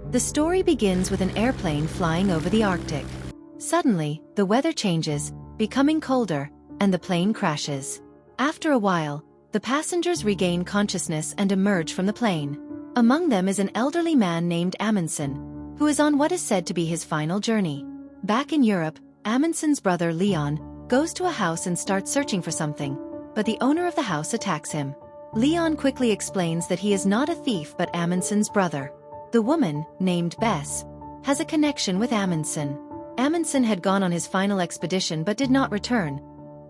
The story begins with an airplane flying over the Arctic. Suddenly, the weather changes, becoming colder, and the plane crashes. After a while, the passengers regain consciousness and emerge from the plane. Among them is an elderly man named Amundsen, who is on what is said to be his final journey. Back in Europe, Amundsen's brother Leon goes to a house and starts searching for something, but the owner of the house attacks him. Leon quickly explains that he is not a thief but Amundsen's brother. The woman, named Bess, has a connection with Amundsen. Amundsen had gone on his final expedition but did not return,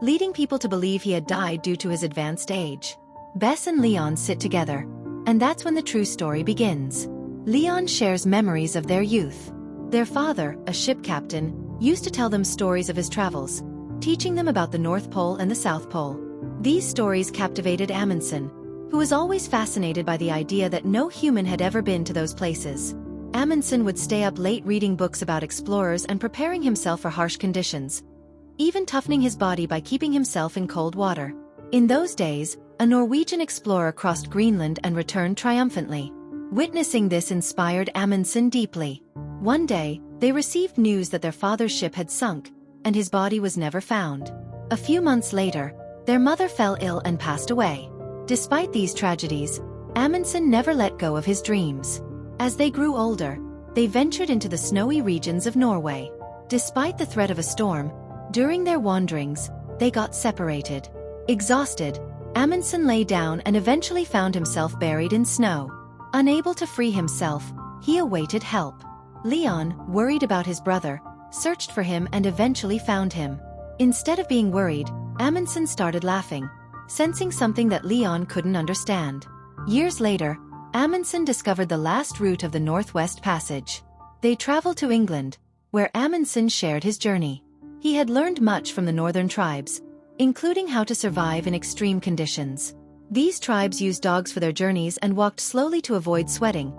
leading people to believe he had died due to his advanced age. Bess and Leon sit together, and that's when the true story begins. Leon shares memories of their youth. Their father, a ship captain, used to tell them stories of his travels, teaching them about the North Pole and the South Pole. These stories captivated Amundsen, who was always fascinated by the idea that no human had ever been to those places. Amundsen would stay up late reading books about explorers and preparing himself for harsh conditions, even toughening his body by keeping himself in cold water. In those days, a Norwegian explorer crossed Greenland and returned triumphantly. Witnessing this inspired Amundsen deeply. One day, they received news that their father's ship had sunk, and his body was never found. A few months later, their mother fell ill and passed away. Despite these tragedies, Amundsen never let go of his dreams. As they grew older, they ventured into the snowy regions of Norway. Despite the threat of a storm, during their wanderings, they got separated. Exhausted, Amundsen lay down and eventually found himself buried in snow. Unable to free himself, he awaited help. Leon, worried about his brother, searched for him and eventually found him. Instead of being worried, Amundsen started laughing, sensing something that Leon couldn't understand. Years later, Amundsen discovered the last route of the Northwest Passage. They traveled to England, where Amundsen shared his journey. He had learned much from the northern tribes, including how to survive in extreme conditions. These tribes used dogs for their journeys and walked slowly to avoid sweating,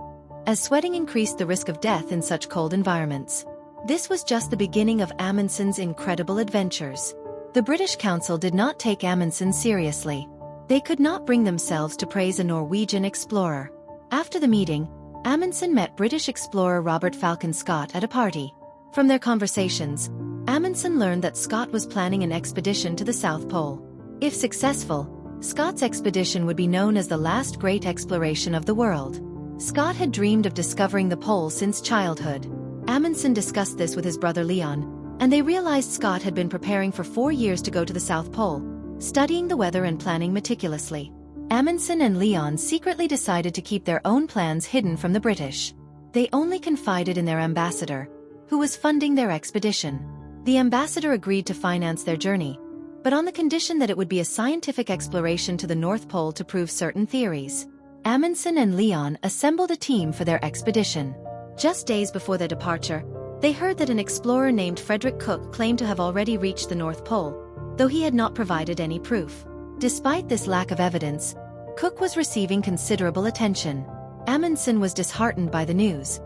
as sweating increased the risk of death in such cold environments. This was just the beginning of Amundsen's incredible adventures. The British Council did not take Amundsen seriously. They could not bring themselves to praise a Norwegian explorer. After the meeting, Amundsen met British explorer Robert Falcon Scott at a party. From their conversations, Amundsen learned that Scott was planning an expedition to the South Pole. If successful, Scott's expedition would be known as the last great exploration of the world. Scott had dreamed of discovering the pole since childhood. Amundsen discussed this with his brother Leon, and they realized Scott had been preparing for 4 years to go to the South Pole, studying the weather and planning meticulously. Amundsen and Leon secretly decided to keep their own plans hidden from the British. They only confided in their ambassador, who was funding their expedition. The ambassador agreed to finance their journey, but on the condition that it would be a scientific exploration to the North Pole to prove certain theories. Amundsen and Leon assembled a team for their expedition. Just days before their departure, they heard that an explorer named Frederick Cook claimed to have already reached the North Pole, though he had not provided any proof. Despite this lack of evidence, Cook was receiving considerable attention. Amundsen was disheartened by the news,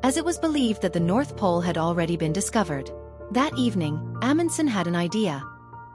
as it was believed that the North Pole had already been discovered. That evening, Amundsen had an idea.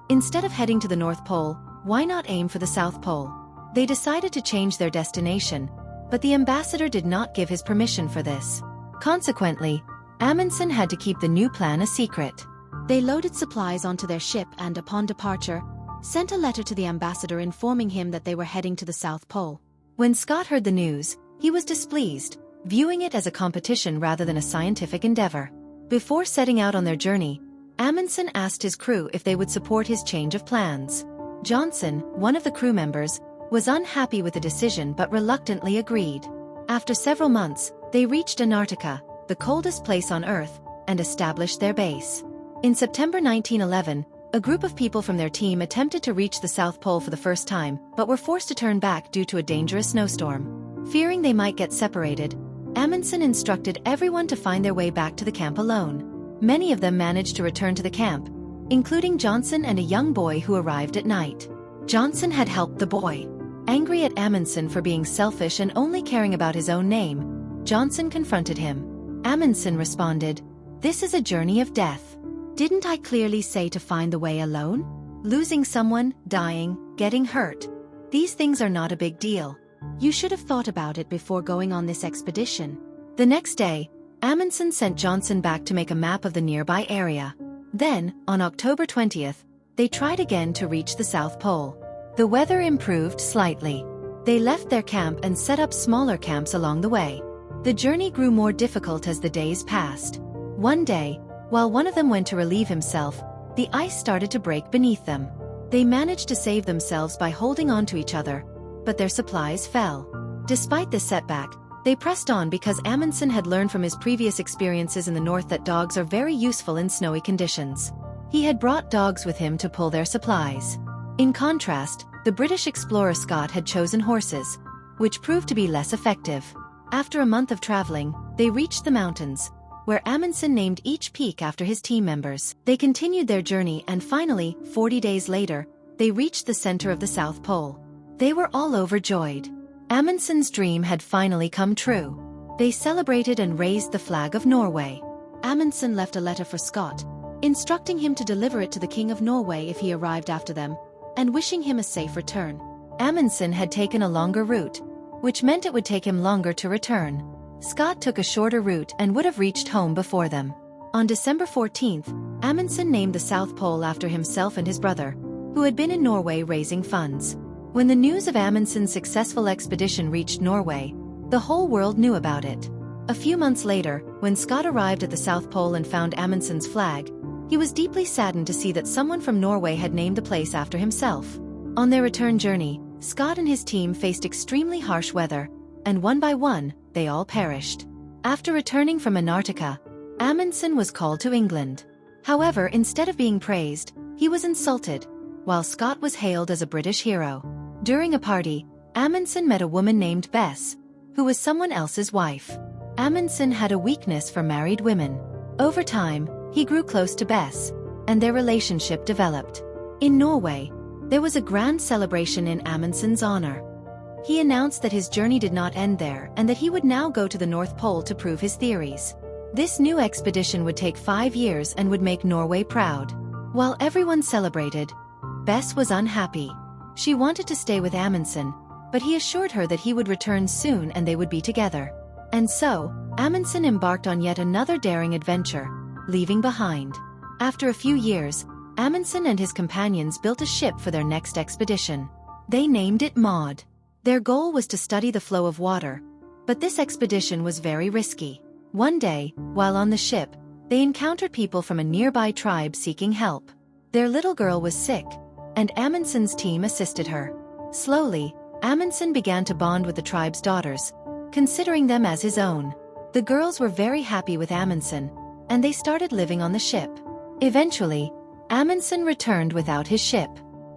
Instead of heading to the North Pole, why not aim for the South Pole? They decided to change their destination, but the ambassador did not give his permission for this. Consequently, Amundsen had to keep the new plan a secret. They loaded supplies onto their ship and upon departure, sent a letter to the ambassador informing him that they were heading to the South Pole. When Scott heard the news, he was displeased, viewing it as a competition rather than a scientific endeavor. Before setting out on their journey, Amundsen asked his crew if they would support his change of plans. Johnson, one of the crew members, was unhappy with the decision but reluctantly agreed. After several months, they reached Antarctica, the coldest place on Earth, and established their base. In September 1911, a group of people from their team attempted to reach the South Pole for the first time, but were forced to turn back due to a dangerous snowstorm. Fearing they might get separated, Amundsen instructed everyone to find their way back to the camp alone. Many of them managed to return to the camp, including Johnson and a young boy who arrived at night. Johnson had helped the boy. Angry at Amundsen for being selfish and only caring about his own name, Johnson confronted him. Amundsen responded, "This is a journey of death. Didn't I clearly say to find the way alone? Losing someone, dying, getting hurt. These things are not a big deal. You should have thought about it before going on this expedition." The next day, Amundsen sent Johnson back to make a map of the nearby area. Then, on October 20th, they tried again to reach the South Pole. The weather improved slightly. They left their camp and set up smaller camps along the way. The journey grew more difficult as the days passed. One day, while one of them went to relieve himself, the ice started to break beneath them. They managed to save themselves by holding on to each other, but their supplies fell. Despite this setback, they pressed on because Amundsen had learned from his previous experiences in the north that dogs are very useful in snowy conditions. He had brought dogs with him to pull their supplies. In contrast, the British explorer Scott had chosen horses, which proved to be less effective. After a month of traveling, they reached the mountains, where Amundsen named each peak after his team members. They continued their journey and finally, 40 days later, they reached the center of the South Pole. They were all overjoyed. Amundsen's dream had finally come true. They celebrated and raised the flag of Norway. Amundsen left a letter for Scott, instructing him to deliver it to the King of Norway if he arrived after them, and wishing him a safe return. Amundsen had taken a longer route, which meant it would take him longer to return. Scott took a shorter route and would have reached home before them. On December 14th, Amundsen named the South Pole after himself and his brother, who had been in Norway raising funds. When the news of Amundsen's successful expedition reached Norway, the whole world knew about it. A few months later, when Scott arrived at the South Pole and found Amundsen's flag, he was deeply saddened to see that someone from Norway had named the place after himself. On their return journey, Scott and his team faced extremely harsh weather, and one by one, they all perished. After returning from Antarctica, Amundsen was called to England. However, instead of being praised, he was insulted, while Scott was hailed as a British hero. During a party, Amundsen met a woman named Bess, who was someone else's wife. Amundsen had a weakness for married women. Over time, he grew close to Bess, and their relationship developed. In Norway, there was a grand celebration in Amundsen's honor. He announced that his journey did not end there and that he would now go to the North Pole to prove his theories. This new expedition would take 5 years and would make Norway proud. While everyone celebrated, Bess was unhappy. She wanted to stay with Amundsen, but he assured her that he would return soon and they would be together. And so, Amundsen embarked on yet another daring adventure, leaving behind. After a few years, Amundsen and his companions built a ship for their next expedition. They named it Maud. Their goal was to study the flow of water, but this expedition was very risky. One day, while on the ship, they encountered people from a nearby tribe seeking help. Their little girl was sick, and Amundsen's team assisted her. Slowly, Amundsen began to bond with the tribe's daughters, considering them as his own. The girls were very happy with Amundsen, and they started living on the ship. Eventually, Amundsen returned without his ship.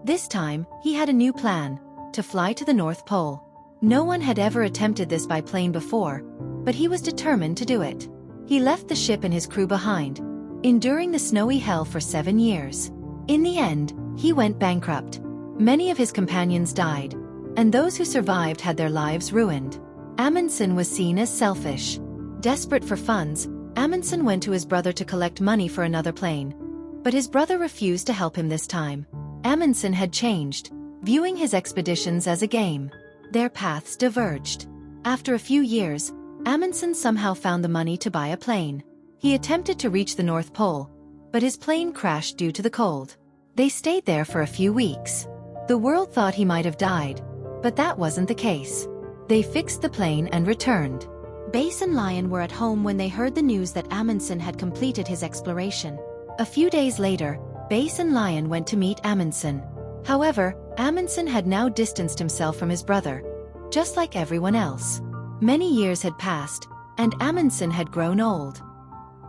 This time, he had a new plan: to fly to the North Pole. No one had ever attempted this by plane before, but he was determined to do it. He left the ship and his crew behind, enduring the snowy hell for 7 years. In the end, he went bankrupt. Many of his companions died, and those who survived had their lives ruined. Amundsen was seen as selfish. Desperate for funds, Amundsen went to his brother to collect money for another plane. But his brother refused to help him this time. Amundsen had changed, viewing his expeditions as a game. Their paths diverged. After a few years, Amundsen somehow found the money to buy a plane. He attempted to reach the North Pole, but his plane crashed due to the cold. They stayed there for a few weeks. The world thought he might have died, but that wasn't the case. They fixed the plane and returned. Base and Lion were at home when they heard the news that Amundsen had completed his exploration. A few days later, Base and Lion went to meet Amundsen. However, Amundsen had now distanced himself from his brother, just like everyone else. Many years had passed, and Amundsen had grown old.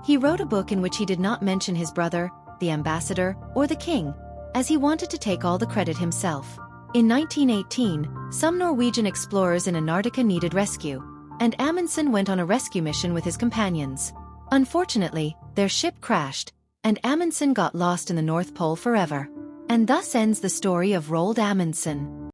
He wrote a book in which he did not mention his brother, the ambassador, or the king, as he wanted to take all the credit himself. In 1918, some Norwegian explorers in Antarctica needed rescue, and Amundsen went on a rescue mission with his companions. Unfortunately, their ship crashed, and Amundsen got lost in the North Pole forever. And thus ends the story of Roald Amundsen.